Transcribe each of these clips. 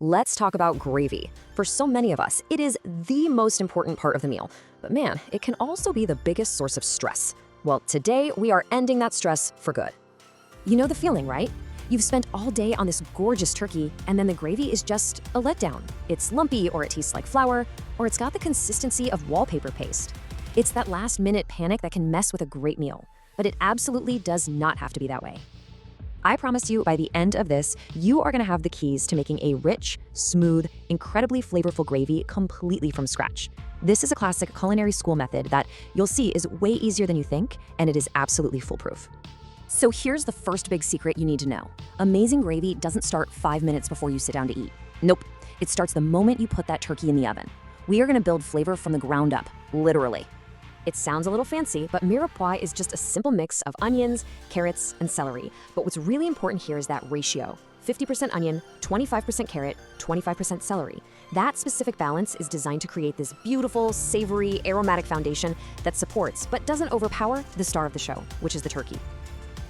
Let's talk about gravy. For so many of us, it is the most important part of the meal. But man, it can also be the biggest source of stress. Well, today we are ending that stress for good. You know the feeling, right? You've spent all day on this gorgeous turkey, and then the gravy is just a letdown. It's lumpy, or it tastes like flour, or it's got the consistency of wallpaper paste. It's that last-minute panic that can mess with a great meal. But it absolutely does not have to be that way. I promise you, by the end of this, you are going to have the keys to making a rich, smooth, incredibly flavorful gravy completely from scratch. This is a classic culinary school method that you'll see is way easier than you think, and it is absolutely foolproof. So here's the first big secret you need to know. Amazing gravy doesn't start 5 minutes before you sit down to eat. Nope, it starts the moment you put that turkey in the oven. We are going to build flavor from the ground up, literally. It sounds a little fancy, but mirepoix is just a simple mix of onions, carrots, and celery. But what's really important here is that ratio. 50% onion, 25% carrot, 25% celery. That specific balance is designed to create this beautiful, savory, aromatic foundation that supports, but doesn't overpower, the star of the show, which is the turkey.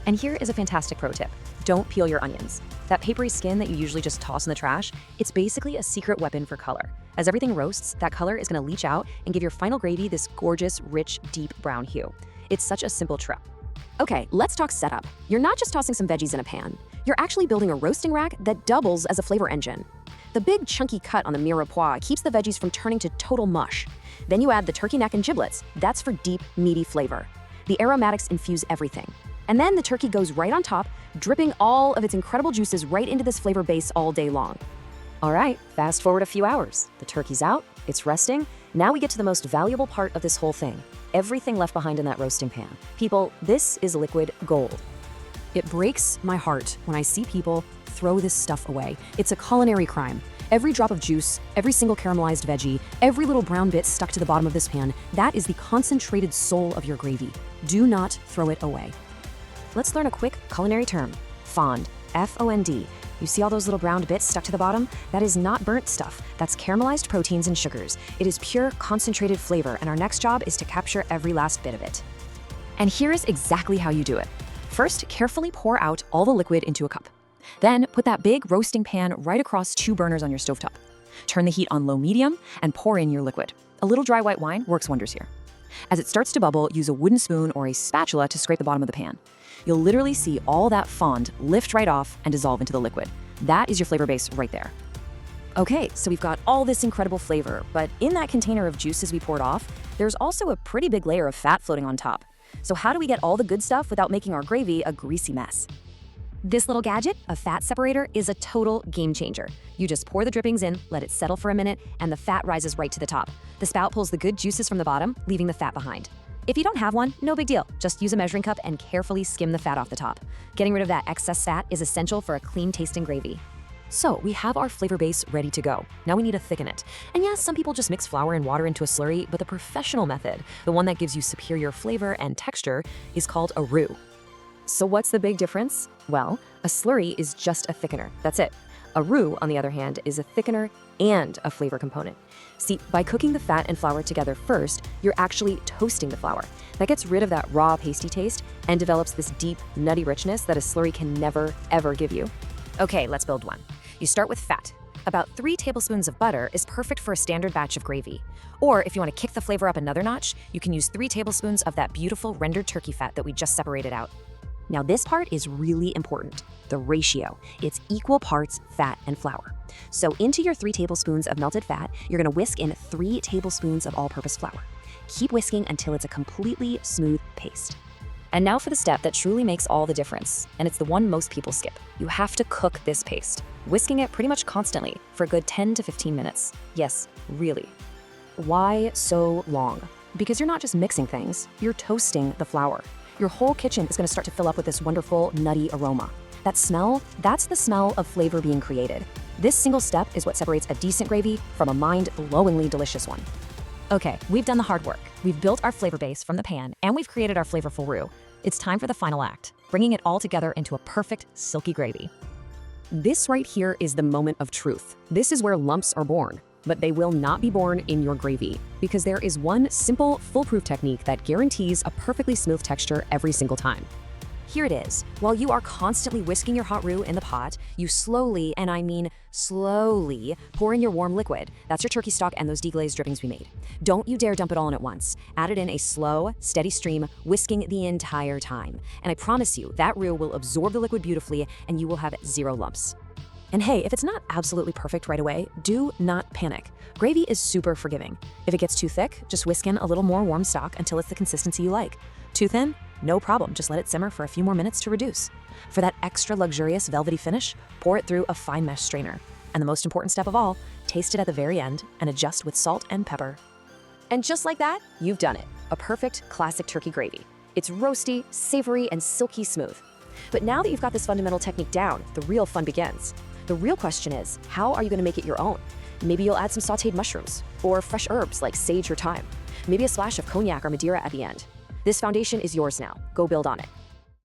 And here is a fantastic pro tip. Don't peel your onions. That papery skin that you usually just toss in the trash, it's basically a secret weapon for color. As everything roasts, that color is going to leach out and give your final gravy this gorgeous, rich, deep brown hue. It's such a simple trick. Okay, let's talk setup. You're not just tossing some veggies in a pan. You're actually building a roasting rack that doubles as a flavor engine. The big chunky cut on the mirepoix keeps the veggies from turning to total mush. Then you add the turkey neck and giblets. That's for deep, meaty flavor. The aromatics infuse everything. And then the turkey goes right on top, dripping all of its incredible juices right into this flavor base all day long. All right, fast forward a few hours. The turkey's out, it's resting. Now we get to the most valuable part of this whole thing. Everything left behind in that roasting pan. People, this is liquid gold. It breaks my heart when I see people throw this stuff away. It's a culinary crime. Every drop of juice, every single caramelized veggie, every little brown bit stuck to the bottom of this pan, that is the concentrated soul of your gravy. Do not throw it away. Let's learn a quick culinary term, fond, F-O-N-D. You see all those little brown bits stuck to the bottom? That is not burnt stuff. That's caramelized proteins and sugars. It is pure concentrated flavor, and our next job is to capture every last bit of it. And here's exactly how you do it. First, carefully pour out all the liquid into a cup. Then, put that big roasting pan right across 2 burners on your stovetop. Turn the heat on low-medium and pour in your liquid. A little dry white wine works wonders here. As it starts to bubble, use a wooden spoon or a spatula to scrape the bottom of the pan. You'll literally see all that fond lift right off and dissolve into the liquid. That is your flavor base right there. Okay, so we've got all this incredible flavor, but in that container of juices we poured off, there's also a pretty big layer of fat floating on top. So how do we get all the good stuff without making our gravy a greasy mess? This little gadget, a fat separator, is a total game changer. You just pour the drippings in, let it settle for a minute, and the fat rises right to the top. The spout pulls the good juices from the bottom, leaving the fat behind. If you don't have one, no big deal. Just use a measuring cup and carefully skim the fat off the top. Getting rid of that excess fat is essential for a clean-tasting gravy. So we have our flavor base ready to go. Now we need to thicken it. And yes, some people just mix flour and water into a slurry, but the professional method, the one that gives you superior flavor and texture, is called a roux. So what's the big difference? Well, a slurry is just a thickener. That's it. A roux, on the other hand, is a thickener and a flavor component. See, by cooking the fat and flour together first, you're actually toasting the flour. That gets rid of that raw, pasty taste and develops this deep, nutty richness that a slurry can never, ever give you. Okay, let's build one. You start with fat. About 3 tablespoons of butter is perfect for a standard batch of gravy. Or if you want to kick the flavor up another notch, you can use 3 tablespoons of that beautiful rendered turkey fat that we just separated out. Now this part is really important, the ratio. It's equal parts fat and flour. So into your 3 tablespoons of melted fat, you're gonna whisk in 3 tablespoons of all-purpose flour. Keep whisking until it's a completely smooth paste. And now for the step that truly makes all the difference, and it's the one most people skip. You have to cook this paste, whisking it pretty much constantly for a good 10 to 15 minutes. Yes, really. Why so long? Because you're not just mixing things, you're toasting the flour. Your whole kitchen is going to start to fill up with this wonderful, nutty aroma. That smell, that's the smell of flavor being created. This single step is what separates a decent gravy from a mind-blowingly delicious one. Okay, we've done the hard work. We've built our flavor base from the pan, and we've created our flavorful roux. It's time for the final act, bringing it all together into a perfect, silky gravy. This right here is the moment of truth. This is where lumps are born. But they will not be born in your gravy, because there is one simple, foolproof technique that guarantees a perfectly smooth texture every single time. Here it is. While you are constantly whisking your hot roux in the pot, you slowly, and I mean slowly, pour in your warm liquid. That's your turkey stock and those deglazed drippings we made. Don't you dare dump it all in at once. Add it in a slow, steady stream, whisking the entire time. And I promise you, that roux will absorb the liquid beautifully and you will have 0 lumps. And hey, if it's not absolutely perfect right away, do not panic. Gravy is super forgiving. If it gets too thick, just whisk in a little more warm stock until it's the consistency you like. Too thin? No problem, just let it simmer for a few more minutes to reduce. For that extra luxurious velvety finish, pour it through a fine mesh strainer. And the most important step of all, taste it at the very end and adjust with salt and pepper. And just like that, you've done it. A perfect classic turkey gravy. It's roasty, savory, and silky smooth. But now that you've got this fundamental technique down, the real fun begins. The real question is, how are you going to make it your own? Maybe you'll add some sautéed mushrooms, or fresh herbs like sage or thyme. Maybe a splash of cognac or Madeira at the end. This foundation is yours now. Go build on it.